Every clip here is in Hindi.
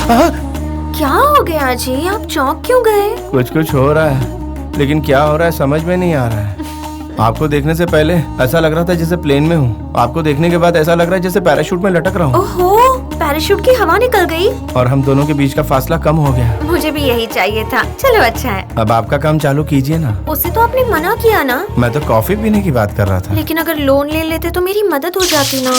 क्या हो गया जी, आप चौंक क्यों गए? कुछ हो रहा है, लेकिन क्या हो रहा है समझ में नहीं आ रहा है। आपको देखने से पहले ऐसा लग रहा था जैसे प्लेन में हूँ, आपको देखने के बाद ऐसा लग रहा है जैसे पैराशूट में लटक रहा हूँ। ओहो, पैराशूट की हवा निकल गई और हम दोनों के बीच का फासला कम हो गया। मुझे भी यही चाहिए था। चलो अच्छा है। अब आपका काम चालू कीजिए ना। उससे तो आपने मना किया ना। मैं तो कॉफी पीने की बात कर रहा था। लेकिन अगर लोन ले लेते तो मेरी मदद हो जाती ना।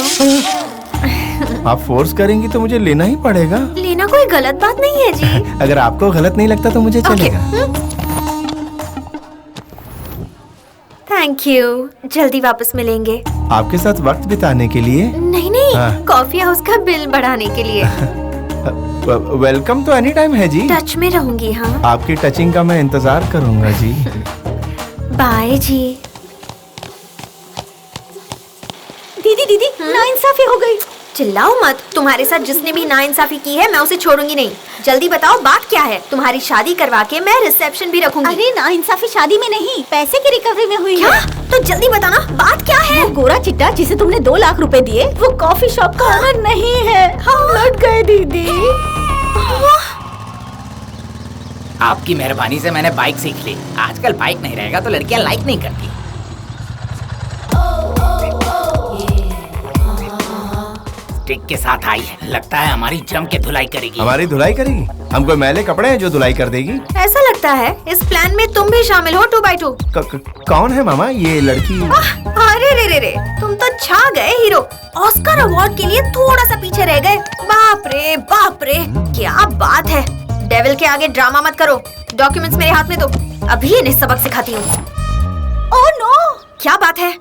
आप फोर्स करेंगी तो मुझे लेना ही पड़ेगा। लेना कोई गलत बात नहीं है जी। अगर आपको गलत नहीं लगता तो मुझे चलेगा। थैंक यू, जल्दी वापस मिलेंगे। आपके साथ वक्त बिताने के लिए? नहीं, कॉफी हाउस का बिल बढ़ाने के लिए। वेलकम तो एनी टाइम है जी। टच में रहूंगी। हाँ, आपकी टचिंग का मैं इंतजार करूंगा जी। बाय जी। दीदी नाइंसाफी हो गई। चिल्लाओ मत। तुम्हारे साथ जिसने भी नाइंसाफी की है मैं उसे छोड़ूंगी नहीं। जल्दी बताओ बात क्या है। तुम्हारी शादी करवा के मैं रिसेप्शन भी रखूंगी। अरे नाइंसाफी शादी में नहीं, पैसे की रिकवरी में हुई क्या? है। तो जल्दी बताना बात क्या है। वो गोरा चिट्टा जिसे तुमने 2 लाख रुपए दिए, वो कॉफी शॉप का ओनर नहीं है। हम लौट गए दीदी। आपकी मेहरबानी से मैंने बाइक सीख ली। आजकल बाइक नहीं रहेगा तो लड़कियां लाइक नहीं करती। स्टिक के साथ आई है, लगता है हमारी जम के धुलाई करेगी। हमारी धुलाई करेगी? हम कोई मैले कपड़े हैं जो धुलाई कर देगी? ऐसा लगता है इस प्लान में तुम भी शामिल हो 2x2। कौन है मामा ये लड़की? अरे रे, तुम तो छा गए हीरो। ऑस्कर अवार्ड के लिए थोड़ा सा पीछे रह गए। बाप रे, क्या बात है। डेविल के आगे ड्रामा मत करो। डॉक्यूमेंट्स मेरे हाथ में दो, अभी इन्हें सबक सिखाती हूँ। ओह नो, क्या बात है?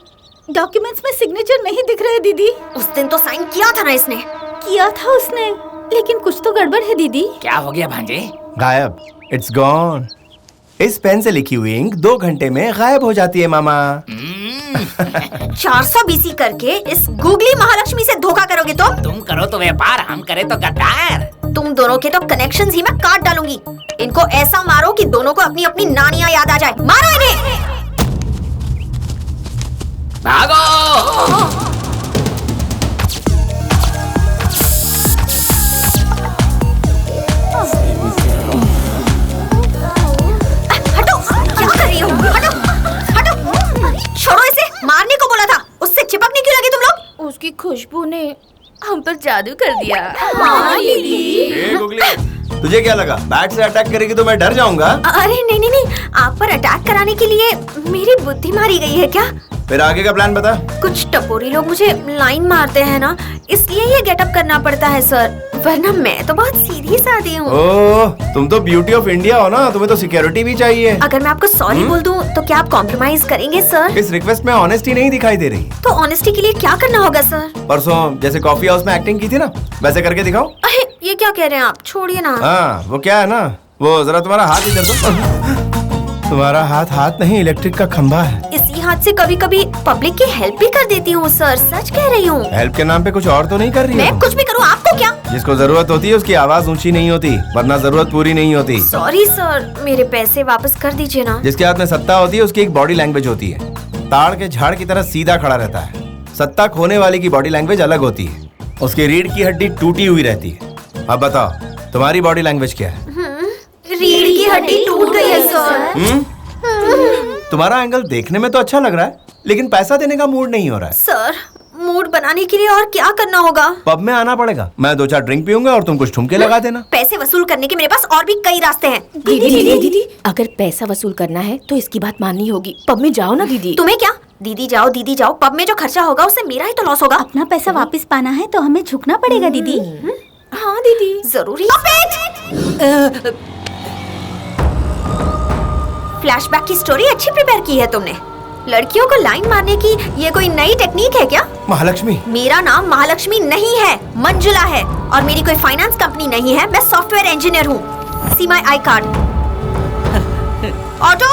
डॉक्यूमेंट्स में सिग्नेचर नहीं दिख रहे दीदी। उस दिन तो साइन किया था ना इसने। किया था उसने, लेकिन कुछ तो गड़बड़ है दीदी। क्या हो गया भांजे? गायब। It's gone. इस पेन से लिखी हुई इंक 2 घंटे में गायब हो जाती है मामा। 400 BC करके इस गूगली महालक्ष्मी से धोखा करोगे तुम करो तो व्यापार, हम करे तो गद्दार। तुम दोनों के तो कनेक्शंस ही मैं काट डालूंगी। इनको ऐसा मारो कि दोनों को अपनी अपनी नानियां याद आ जाए। मारो इन्हें। भागो। हटो, क्या कर रही हो? हटो, छोड़ो इसे। मारने को बोला था, उससे चिपकने क्यों लगे तुम लोग? उसकी खुशबू ने हम पर जादू कर दिया। हाँ दीदी। तुझे क्या लगा बैट से अटैक करेगी तो मैं डर जाऊंगा? अरे नहीं, आप पर अटैक कराने के लिए मेरी बुद्धि मारी गई है क्या? फिर आगे का प्लान बता। कुछ टपोरी लोग मुझे लाइन मारते हैं ना, इसलिए ये गेटअप करना पड़ता है सर, वरना मैं तो बहुत सीधी सादी हूँ। ओह, तुम तो ब्यूटी ऑफ इंडिया हो ना, तुम्हें तो सिक्योरिटी भी चाहिए। अगर मैं आपको सॉरी बोल दूं तो क्या आप कॉम्प्रोमाइज करेंगे सर? इस रिक्वेस्ट में ऑनेस्टी नहीं दिखाई दे रही। तो ऑनेस्टी के लिए क्या करना होगा सर? परसों जैसे कॉफी हाउस में एक्टिंग की थी ना, वैसे करके दिखाओ। अरे ये क्या कह रहे हैं आप? छोड़िए ना। हाँ, वो क्या है ना, वो जरा तुम्हारा हाथ इधर दो। तुम्हारा हाथ नहीं, इलेक्ट्रिक का खंभा है। इसी हाथ से कभी कभी पब्लिक की हेल्प भी कर देती हूँ सर, सच कह रही हूँ। हेल्प के नाम पे कुछ और तो नहीं कर रही मैं हो? कुछ भी करूँ आपको क्या? जिसको जरूरत होती है उसकी आवाज ऊंची नहीं होती, वरना जरूरत पूरी नहीं होती। सॉरी सर, मेरे पैसे वापस कर दीजिए ना। जिसके हाथ में सत्ता होती है उसकी एक बॉडी लैंग्वेज होती है। ताड़ के झाड़ की तरह सीधा खड़ा रहता है। सत्ता खोने वाले की बॉडी लैंग्वेज अलग होती है, उसकी रीढ़ की हड्डी टूटी हुई रहती है। अब बताओ तुम्हारी बॉडी लैंग्वेज क्या है? रीढ़ की हड्डी टूट गई है सर। तुम्हारा एंगल देखने में तो अच्छा लग रहा है, लेकिन पैसा देने का मूड नहीं हो रहा है। सर, मूड बनाने के लिए और क्या करना होगा? पब में आना पड़ेगा, मैं 2-4 ड्रिंक पीऊंगा और तुम कुछ ठुमके लगा देना। पैसे वसूल करने के मेरे पास और भी कई रास्ते हैं। दीदी, अगर पैसा वसूल करना है तो इसकी बात माननी होगी। पब में जाओ ना दीदी। तुम्हें क्या? दीदी जाओ। पब में जो खर्चा होगा उससे मेरा ही तो लॉस होगा। अपना पैसा वापस पाना है तो हमें झुकना पड़ेगा दीदी। हाँ दीदी, जरूरी। फ्लैशबैक की स्टोरी अच्छी प्रिपेयर की है तुमने। लड़कियों को लाइन मारने की ये कोई नई टेक्निक है क्या? महालक्ष्मी। मेरा नाम महालक्ष्मी नहीं है, मंजुला है, और मेरी कोई फाइनेंस कंपनी नहीं है। मैं सॉफ्टवेयर इंजीनियर हूँ। See my I card. Auto.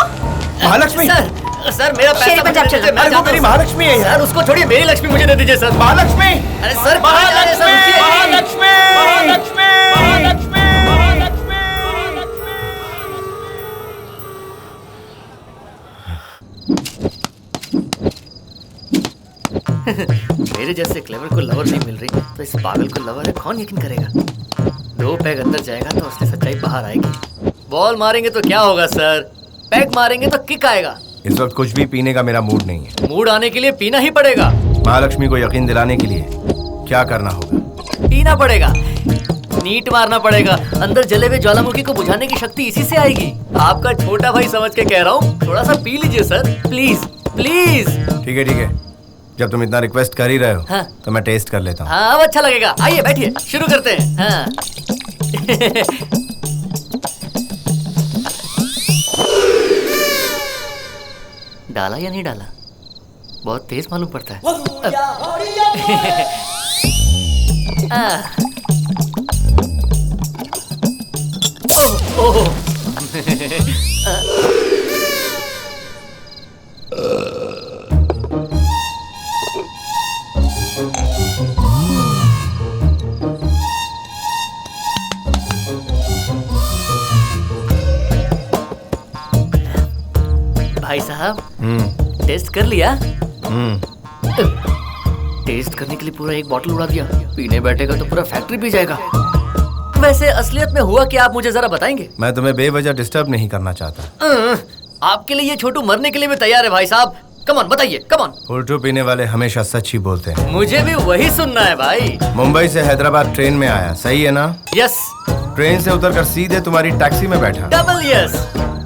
Mahalakshmi. Sir मेरा पैसा पंजाब चल। अरे वो मेरी महालक्ष्मी है सर, उसको छोड़िए, मेरी लक्ष्मी मुझे दे दीजिए सर। महालक्ष्मी। अरे सर, महालक्ष्मी। मेरे जैसे क्लेवर को लवर नहीं मिल रही तो इस पागल को लवर है, कौन यकीन करेगा? 2 पैग अंदर जाएगा तो असली सच्चाई बाहर आएगी। बॉल मारेंगे तो क्या होगा सर, पैग मारेंगे तो किक आएगा। इस वक्त कुछ भी पीने का मेरा मूड नहीं है। मूड आने के लिए पीना ही पड़ेगा। महालक्ष्मी को यकीन दिलाने के लिए क्या करना होगा? पीना पड़ेगा, नीट मारना पड़ेगा। अंदर जले हुए ज्वालामुखी को बुझाने की शक्ति इसी से आएगी। आपका छोटा भाई समझ के कह रहा हूँ, थोड़ा सा पी लीजिए सर, प्लीज प्लीज। ठीक है ठीक है, जब तुम इतना रिक्वेस्ट कर ही रहे हो हाँ। तो मैं टेस्ट कर लेता हूँ। हाँ अब अच्छा लगेगा। आइए बैठिए, शुरू करते हैं। हाँ। डाला या नहीं डाला? बहुत तेज मालूम पड़ता है। ओह, ओह। भाई साहब टेस्ट कर लिया? टेस्ट करने के लिए पूरा 1 बॉटल उड़ा दिया, पीने बैठेगा तो पूरा फैक्ट्री पी जाएगा। वैसे असलियत में हुआ क्या, आप मुझे जरा बताएंगे? मैं तुम्हें बेवजह डिस्टर्ब नहीं करना चाहता। आपके लिए ये छोटू मरने के लिए भी तैयार है भाई साहब। कमॉन बताइए, कमॉन। उल्टू पीने वाले हमेशा सच ही बोलते हैं। मुझे भी वही सुनना है भाई। मुंबई से हैदराबाद ट्रेन में आया, सही है ना? यस। ट्रेन से उतरकर सीधे तुम्हारी टैक्सी में बैठा। Double yes.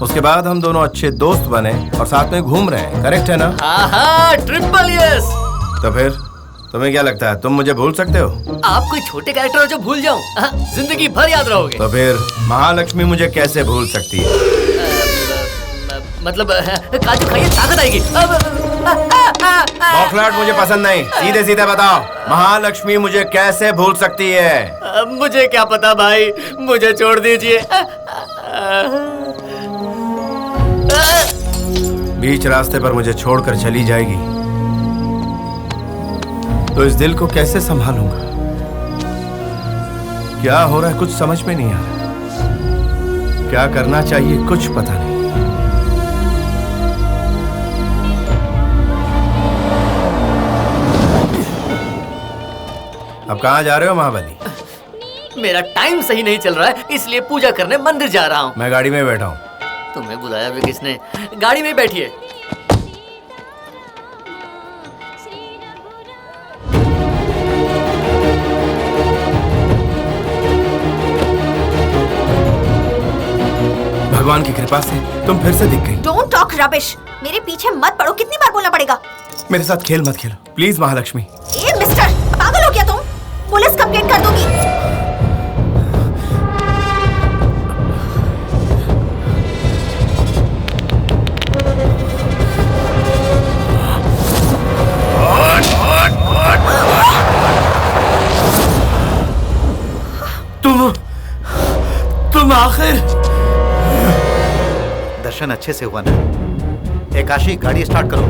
उसके बाद हम दोनों अच्छे दोस्त बने और साथ में घूम रहे हैं, करेक्ट है ना? हाँ, ट्रिपल यस। तो फिर तुम्हें क्या लगता है तुम मुझे भूल सकते हो? आप कोई छोटे कैरेक्टर हो जो भूल जाऊं? जिंदगी भर याद रहोगे। तो फिर महालक्ष्मी मुझे कैसे भूल सकती है? मतलब काजू खाइए ताकत आएगी। बौखलाहट मुझे पसंद नहीं, सीधे सीधे बताओ, महालक्ष्मी मुझे कैसे भूल सकती है? मुझे क्या पता भाई, मुझे छोड़ दीजिए। बीच रास्ते पर मुझे छोड़कर चली जाएगी तो इस दिल को कैसे संभालूंगा? क्या हो रहा है कुछ समझ में नहीं आ रहा, क्या करना चाहिए कुछ पता नहीं। अब कहाँ जा रहे हो महाबली? मेरा टाइम सही नहीं चल रहा है, इसलिए पूजा करने मंदिर जा रहा हूँ। मैं गाड़ी में बैठा हूँ। तुम्हें बुलाया भी किसने? गाड़ी में बैठिए। भगवान की कृपा से तुम फिर से दिख गई। डोंट टॉक रबिश, मेरे पीछे मत पड़ो, कितनी बार बोलना पड़ेगा? मेरे साथ खेल मत खेलो प्लीज महालक्ष्मी। ए मिस्टर, पागल हो गया तुम? पुलिस कंप्लेंट कर दूंगी। तुम आखिर। दर्शन अच्छे से हुआ ना? एकाशी गाड़ी स्टार्ट करो।